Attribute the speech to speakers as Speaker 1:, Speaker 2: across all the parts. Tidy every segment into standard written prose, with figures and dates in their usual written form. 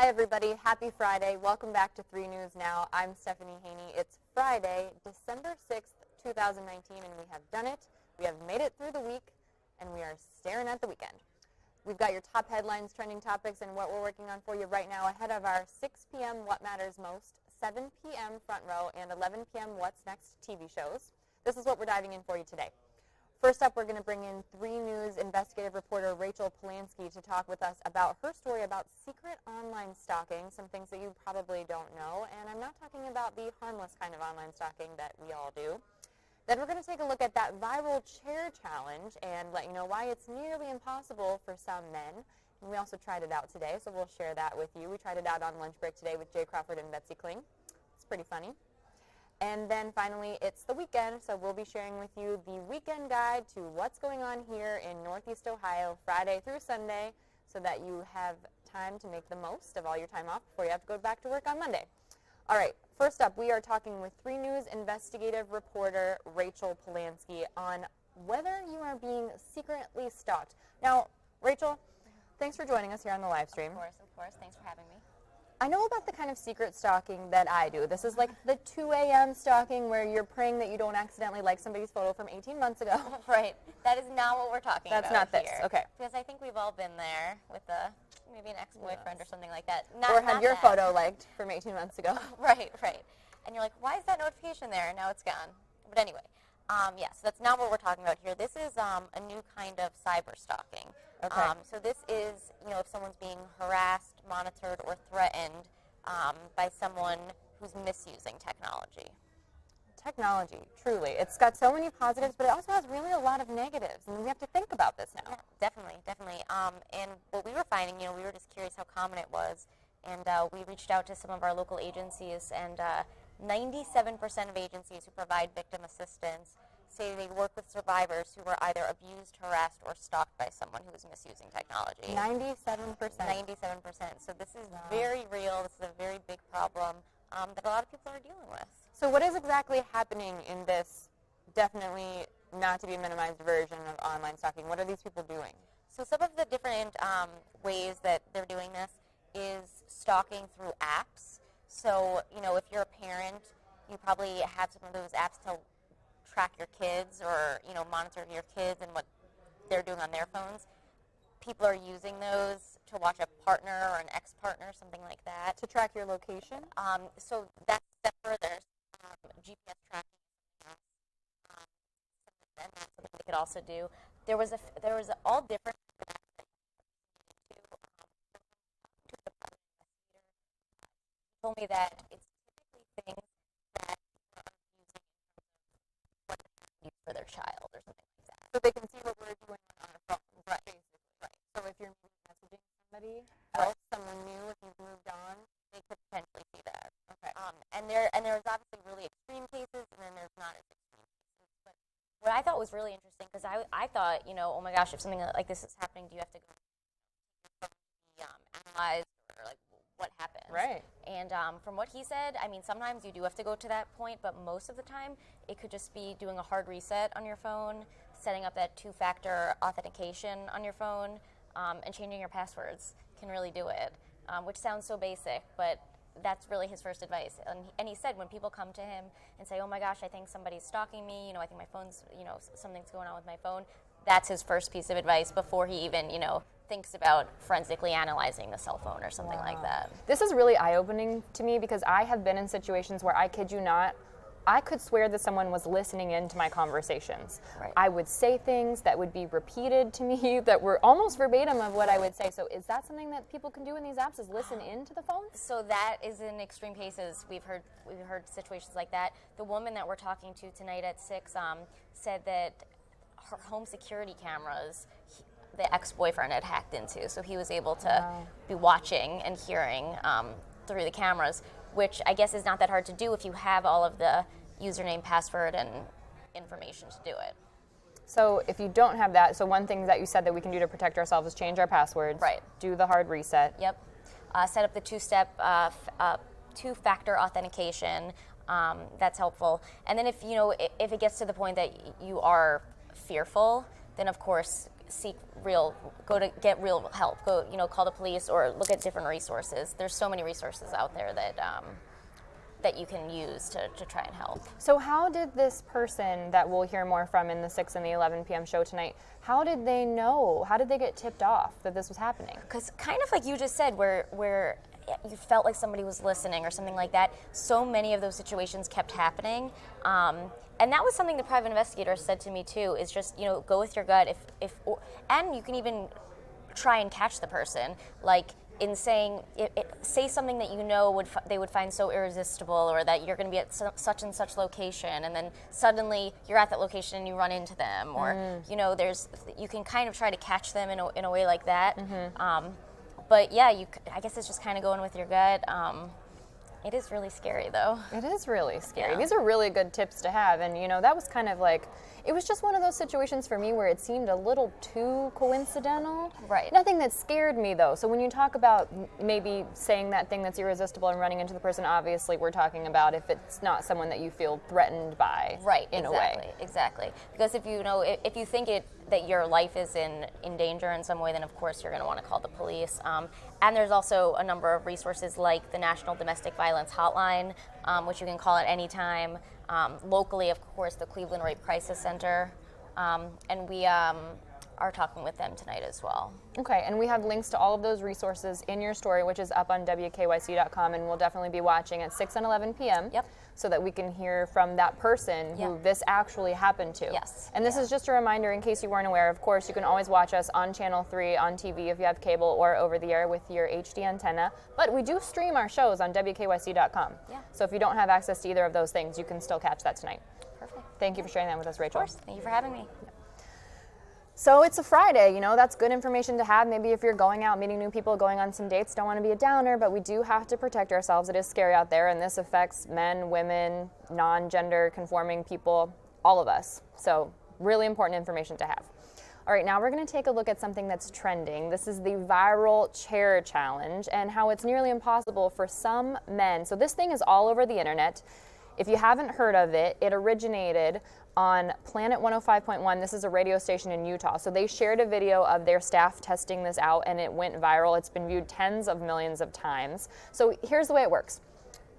Speaker 1: Hi everybody, happy Friday. Welcome back to 3 News Now. I'm Stephanie Haney. It's Friday, December 6th, 2019, and we have done it. We have made it through the week, and we are staring at the weekend. We've got your top headlines, trending topics, and what we're working on for you right now ahead of our 6 p.m. What Matters Most, 7 p.m. Front Row, and 11 p.m. What's Next TV shows. This is what we're diving in for you today. First up, we're going to bring in 3 News investigative reporter Rachel Polanski to talk with us about her story about secret online stalking, some things that you probably don't know, and I'm not talking about the harmless kind of online stalking that we all do. Then we're going to take a look at that viral chair challenge and let you know why it's nearly impossible for some men. And we also tried it out today, so we'll share that with you. We tried it out on lunch break today with Jay Crawford and Betsy Kling. It's pretty funny. And then finally, it's the weekend, so we'll be sharing with you the weekend guide to what's going on here in Northeast Ohio Friday through Sunday so that you have time to make the most of all your time off before you have to go back to work on Monday. All right, first up, we are talking with 3 News investigative reporter Rachel Polanski on whether you are being secretly stalked. Now, Rachel, thanks for joining us here on the live stream.
Speaker 2: Of course. Thanks for having me.
Speaker 1: I know about the kind of secret stalking that I do. This is like the 2 a.m. stalking where you're praying that you don't accidentally like somebody's photo from 18 months ago.
Speaker 2: Right. That is not what we're talking about.
Speaker 1: That's not this.
Speaker 2: Here.
Speaker 1: Okay.
Speaker 2: Because I think we've all been there with maybe an ex-boyfriend or something like that.
Speaker 1: Or had your photo liked from 18 months ago.
Speaker 2: Right. And you're like, why is that notification there? And now it's gone. But anyway, yes, that's not what we're talking about here. This is a new kind of cyber stalking.
Speaker 1: Okay.
Speaker 2: So this is, if someone's being harassed, monitored, or threatened by someone who's misusing technology.
Speaker 1: Technology, truly. It's got so many positives, but it also has really a lot of negatives, and we have to think about this now.
Speaker 2: Yeah, definitely. And what we were finding, we were just curious how common it was, and we reached out to some of our local agencies, and 97% of agencies who provide victim assistance say they work with survivors who were either abused, harassed, or stalked by someone who was misusing technology.
Speaker 1: 97%.
Speaker 2: 97%. So this is very real. This is a very big problem that a lot of people are dealing with.
Speaker 1: So what is exactly happening in this definitely not to be minimized version of online stalking? What are these people doing?
Speaker 2: So some of the different ways that they're doing this is stalking through apps. So, if you're a parent, you probably have some of those apps to track your kids or, monitor your kids and what they're doing on their phones. People are using those to watch a partner or an ex-partner, something like that.
Speaker 1: To track your location?
Speaker 2: So that's a step further. GPS tracking, and that's something they could also do. There was all different. Told me that it's typically things that people are using what they do for their child or something like that.
Speaker 1: So they can see what we're doing on our phone,
Speaker 2: Right.
Speaker 1: basically. Right. So if you're messaging somebody else, someone new, if you've moved on,
Speaker 2: They could potentially see that.
Speaker 1: okay.
Speaker 2: And there's obviously really extreme cases, and then there's not as extreme cases. But what I thought was really interesting, because I thought, oh my gosh, if something like this is happening, do you have to go analyze or like what happened?
Speaker 1: Right.
Speaker 2: And from what he said, sometimes you do have to go to that point, but most of the time it could just be doing a hard reset on your phone, setting up that 2-factor authentication on your phone, and changing your passwords can really do it, which sounds so basic, but that's really his first advice. And he said when people come to him and say, oh my gosh, I think somebody's stalking me, I think my phone's, something's going on with my phone, that's his first piece of advice before he even, thinks about forensically analyzing the cell phone or something like that.
Speaker 1: This is really eye-opening to me because I have been in situations where, I kid you not, I could swear that someone was listening into my conversations.
Speaker 2: Right.
Speaker 1: I would say things that would be repeated to me that were almost verbatim of what I would say. So is that something that people can do in these apps, is listen into the phones?
Speaker 2: So that is in extreme cases. We've heard situations like that. The woman that we're talking to tonight at 6 said that her home security cameras, the ex-boyfriend had hacked into, so he was able to be watching and hearing through the cameras, which I guess is not that hard to do if you have all of the username, password, and information to do it.
Speaker 1: So if you don't have that, so one thing that you said that we can do to protect ourselves is change our passwords.
Speaker 2: Right.
Speaker 1: Do the hard reset.
Speaker 2: Yep. Set up the 2-factor authentication. That's helpful. And then if it gets to the point that you are fearful, then of course go to get real help. Go, call the police or look at different resources. There's so many resources out there that you can use to try and help.
Speaker 1: So how did this person that we'll hear more from in the 6 and the 11 p.m. show tonight, how did they know? How did they get tipped off that this was happening?
Speaker 2: Because kind of like you just said, where you felt like somebody was listening or something like that, so many of those situations kept happening. And that was something the private investigator said to me too, is just, go with your gut. And you can even try and catch the person, like in saying, say something that they would find so irresistible, or that you're going to be at such and such location, and then suddenly you're at that location and you run into them, or you can kind of try to catch them in a way like that. But yeah, I guess it's just kind of going with your gut. It is really scary, though.
Speaker 1: It is really scary.
Speaker 2: Yeah.
Speaker 1: These are really good tips to have, and that was kind of like, it was just one of those situations for me where it seemed a little too coincidental.
Speaker 2: Right.
Speaker 1: Nothing that scared me, though. So when you talk about maybe saying that thing that's irresistible and running into the person, obviously we're talking about if it's not someone that you feel threatened by.
Speaker 2: Right.
Speaker 1: In a way.
Speaker 2: Exactly. Because if you think that your life is in danger in some way, then of course you're going to want to call the police. And there's also a number of resources like the National Domestic Violence Hotline, which you can call at any time. Locally, of course, the Cleveland Rape Crisis Center. And we are talking with them tonight as well.
Speaker 1: Okay, and we have links to all of those resources in your story, which is up on WKYC.com, and we'll definitely be watching at 6 and 11 p.m.
Speaker 2: Yep.
Speaker 1: So that we can hear from that person who this actually happened to.
Speaker 2: Yes.
Speaker 1: And this is just a reminder, in case you weren't aware, of course, you can always watch us on Channel 3 on TV if you have cable or over the air with your HD antenna. But we do stream our shows on WKYC.com.
Speaker 2: Yeah.
Speaker 1: So if you don't have access to either of those things, you can still catch that tonight.
Speaker 2: Perfect.
Speaker 1: Thank you for sharing that with us, Rachel.
Speaker 2: Of course. Thank you for having me.
Speaker 1: So it's a Friday, that's good information to have. Maybe if you're going out, meeting new people, going on some dates, don't want to be a downer, but we do have to protect ourselves. It is scary out there, and this affects men, women, non-gender conforming people, all of us. So really important information to have. All right, now we're going to take a look at something that's trending. This is the viral chair challenge and how it's nearly impossible for some men. So this thing is all over the internet. If you haven't heard of it, it originated on Planet 105.1. This is a radio station in Utah. So they shared a video of their staff testing this out, and it went viral. It's been viewed tens of millions of times. So here's the way it works.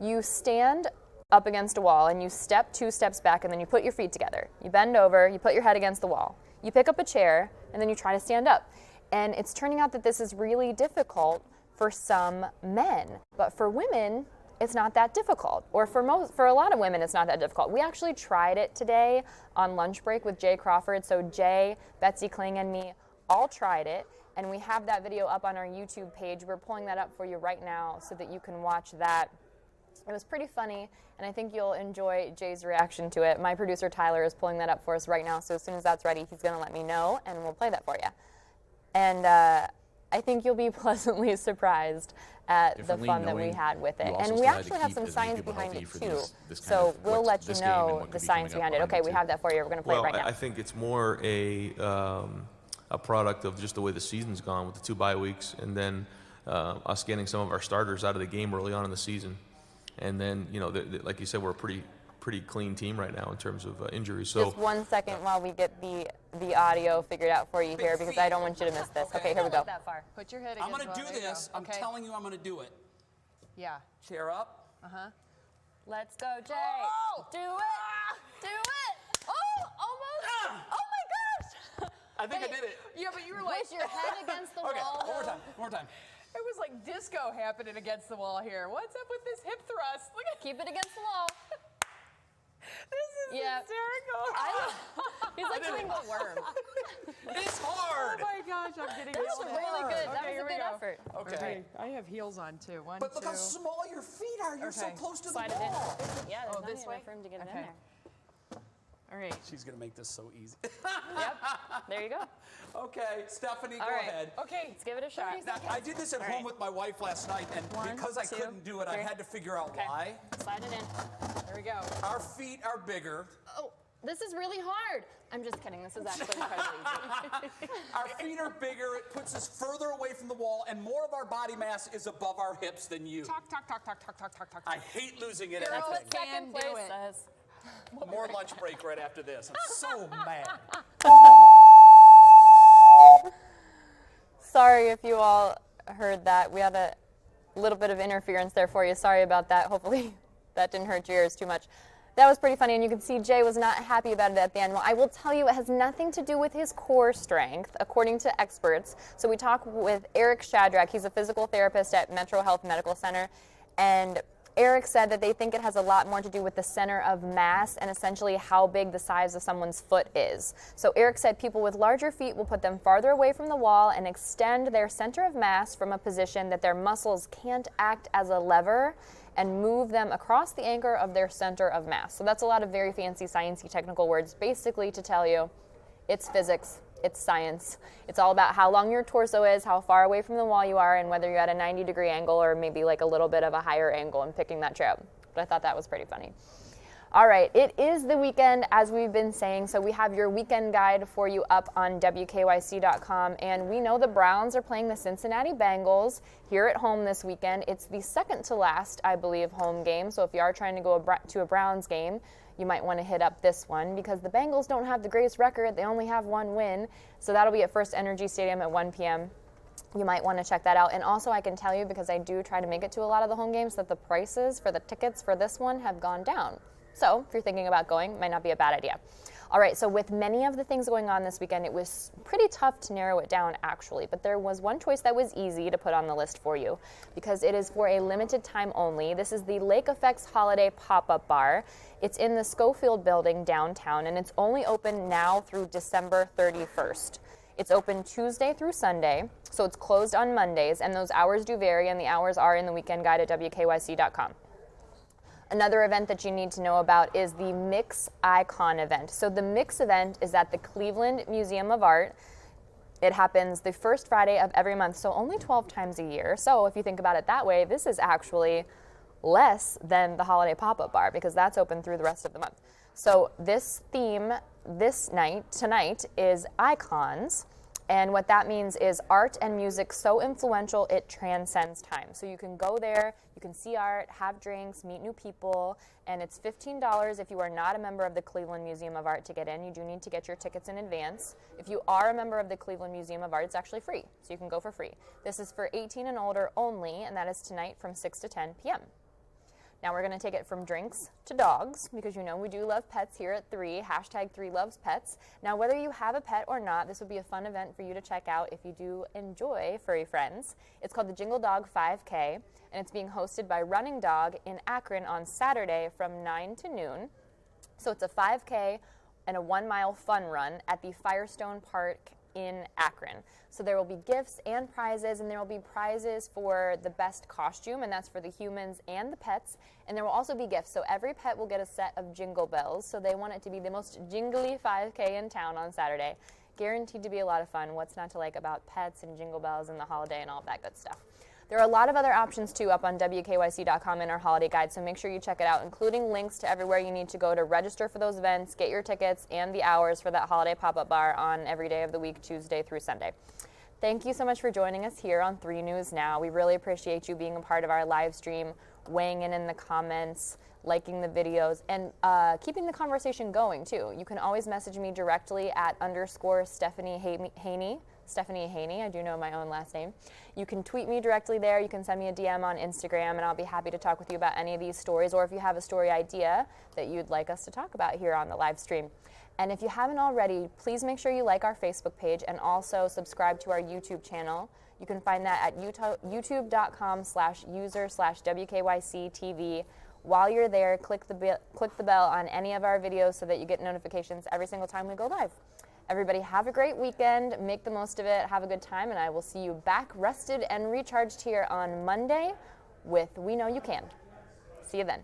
Speaker 1: You stand up against a wall, and you step 2 steps back, and then you put your feet together. You bend over, you put your head against the wall. You pick up a chair, and then you try to stand up. And it's turning out that this is really difficult for some men. But for women, it's not that difficult. Or for a lot of women, it's not that difficult. We actually tried it today on lunch break with Jay Crawford. So Jay, Betsy Kling, and me all tried it. And we have that video up on our YouTube page. We're pulling that up for you right now so that you can watch that. It was pretty funny, and I think you'll enjoy Jay's reaction to it. My producer, Tyler, is pulling that up for us right now. So as soon as that's ready, he's going to let me know, and we'll play that for you. And I think you'll be pleasantly surprised at the fun that we had with it. And we actually have some science behind it too. So we'll let you know the science behind it. Okay, we have that for you. We're going to play it right now.
Speaker 3: I think it's more a product of just the way the season's gone with the 2 bye weeks, and then us getting some of our starters out of the game early on in the season. And then, like you said, we're a pretty clean team right now in terms of injuries. So
Speaker 1: just 1 second while we get the audio figured out for you here, because I don't want you to miss this. Okay, here we go.
Speaker 4: That far. Put your head against
Speaker 5: I'm going to do this. I'm telling you I'm going to do it.
Speaker 4: Yeah.
Speaker 5: Chair up.
Speaker 4: Let's go, Jay. Oh! Do it. Do it. Oh, almost. Oh, my gosh.
Speaker 5: I think I did it.
Speaker 4: Yeah, but you were like.
Speaker 1: Push your head against the
Speaker 5: Okay,
Speaker 1: wall.
Speaker 5: one more time.
Speaker 4: It was like disco happening against the wall here. What's up with this hip thrust? Look at.
Speaker 1: Keep it against the wall.
Speaker 4: This is hysterical.
Speaker 1: He's like doing the worm.
Speaker 5: It's hard.
Speaker 4: Oh my gosh, I'm getting
Speaker 1: That was
Speaker 4: yelled at.
Speaker 1: really good. That
Speaker 4: Okay,
Speaker 1: was a
Speaker 4: here we
Speaker 1: good
Speaker 4: go.
Speaker 1: effort.
Speaker 5: Okay.
Speaker 4: I have heels on too. One,
Speaker 5: But look
Speaker 4: two.
Speaker 5: how small your feet are. You're so
Speaker 4: Okay.
Speaker 5: close to
Speaker 1: Slide
Speaker 5: the
Speaker 1: it in.
Speaker 5: ball.
Speaker 1: Yeah, there's
Speaker 4: Oh,
Speaker 1: not
Speaker 4: this way?
Speaker 1: enough room to get it in
Speaker 4: Okay.
Speaker 1: there.
Speaker 4: All right.
Speaker 5: She's going to make this so easy.
Speaker 1: Yep. There you go.
Speaker 5: Okay, Stephanie,
Speaker 1: All
Speaker 5: go
Speaker 1: right.
Speaker 5: ahead.
Speaker 4: Okay.
Speaker 1: Let's give it a shot.
Speaker 5: Now, I did this at home with my wife last night, and
Speaker 1: One,
Speaker 5: because I
Speaker 1: two,
Speaker 5: couldn't do it, I
Speaker 1: three.
Speaker 5: had to figure out why.
Speaker 1: Slide it in.
Speaker 4: There we go.
Speaker 5: Our feet are bigger.
Speaker 1: Oh, this is really hard. I'm just kidding. This is actually incredibly easy.
Speaker 5: Our feet are bigger. It puts us further away from the wall, and more of our body mass is above our hips than you.
Speaker 4: Talk, talk, talk, talk, talk, talk, talk, talk.
Speaker 5: I hate losing it at
Speaker 4: Girl,
Speaker 5: anything.
Speaker 4: Can do it.
Speaker 1: says.
Speaker 5: More lunch break right after this. I'm so mad.
Speaker 1: Sorry if you all heard that. We had a little bit of interference there for you. Sorry about that. Hopefully that didn't hurt your ears too much. That was pretty funny, and you can see Jay was not happy about it at the end. Well, I will tell you, it has nothing to do with his core strength, according to experts. So we talked with Eric Shadrack. He's a physical therapist at Metro Health Medical Center, and Eric said that they think it has a lot more to do with the center of mass and essentially how big the size of someone's foot is. So Eric said people with larger feet will put them farther away from the wall and extend their center of mass from a position that their muscles can't act as a lever and move them across the anchor of their center of mass. So that's a lot of very fancy, sciencey, technical words, basically to tell you it's physics, it's science. It's all about how long your torso is, how far away from the wall you are, and whether you're at a 90-degree angle or maybe like a little bit of a higher angle and picking that chair up. But I thought that was pretty funny. All right, it is the weekend, as we've been saying, so we have your weekend guide for you up on WKYC.com, and we know the Browns are playing the Cincinnati Bengals here at home this weekend. It's the second to last, I believe, home game, so if you are trying to go to a Browns game, you might want to hit up this one because the Bengals don't have the greatest record. They only have one win, so that'll be at First Energy Stadium at 1 p.m. You might want to check that out. And also I can tell you, because I do try to make it to a lot of the home games, that the prices for the tickets for this one have gone down. So if you're thinking about going, it might not be a bad idea. All right, so with many of the things going on this weekend, it was pretty tough to narrow it down, actually. But there was one choice that was easy to put on the list for you because it is for a limited time only. This is the Lake Effects Holiday Pop-Up Bar. It's in the Schofield Building downtown, and it's only open now through December 31st. It's open Tuesday through Sunday, so it's closed on Mondays, and those hours do vary, and the hours are in the weekend guide at WKYC.com. Another event that you need to know about is the Mix Icon event. So the Mix event is at the Cleveland Museum of Art. It happens the first Friday of every month, so only 12 times a year. So if you think about it that way, this is actually less than the Holiday Pop-Up Bar because that's open through the rest of the month. So this theme tonight is icons. And what that means is art and music so influential it transcends time. So you can go there, you can see art, have drinks, meet new people, and it's $15 if you are not a member of the Cleveland Museum of Art to get in. You do need to get your tickets in advance. If you are a member of the Cleveland Museum of Art, it's actually free, so you can go for free. This is for 18 and older only, and that is tonight from 6 to 10 p.m. Now we're going to take it from drinks to dogs because you know we do love pets here at 3, hashtag 3loveспets. Now whether you have a pet or not, this would be a fun event for you to check out if you do enjoy furry friends. It's called the Jingle Dog 5K, and it's being hosted by Running Dog in Akron on Saturday from 9 to noon. So it's a 5K and a 1-mile fun run at the Firestone Park in Akron. So there will be gifts and prizes, and there will be prizes for the best costume, and that's for the humans and the pets, and there will also be gifts. So every pet will get a set of jingle bells, so they want it to be the most jingly 5K in town on Saturday. Guaranteed to be a lot of fun. What's not to like about pets and jingle bells and the holiday and all of that good stuff. There are a lot of other options, too, up on WKYC.com in our holiday guide, so make sure you check it out, including links to everywhere you need to go to register for those events, get your tickets, and the hours for that holiday pop-up bar on every day of the week, Tuesday through Sunday. Thank you so much for joining us here on 3 News Now. We really appreciate you being a part of our live stream, weighing in the comments, liking the videos, and keeping the conversation going, too. You can always message me directly at _Stephanie Haney. Stephanie Haney, I do know my own last name. You can tweet me directly there. You can send me a DM on Instagram, and I'll be happy to talk with you about any of these stories, or if you have a story idea that you'd like us to talk about here on the live stream. And if you haven't already, please make sure you like our Facebook page and also subscribe to our YouTube channel. You can find that at youtube.com/user/WKYC-TV. While you're there, click the bell on any of our videos so that you get notifications every single time we go live. Everybody have a great weekend, make the most of it, have a good time, and I will see you back rested and recharged here on Monday with We Know You Can. See you then.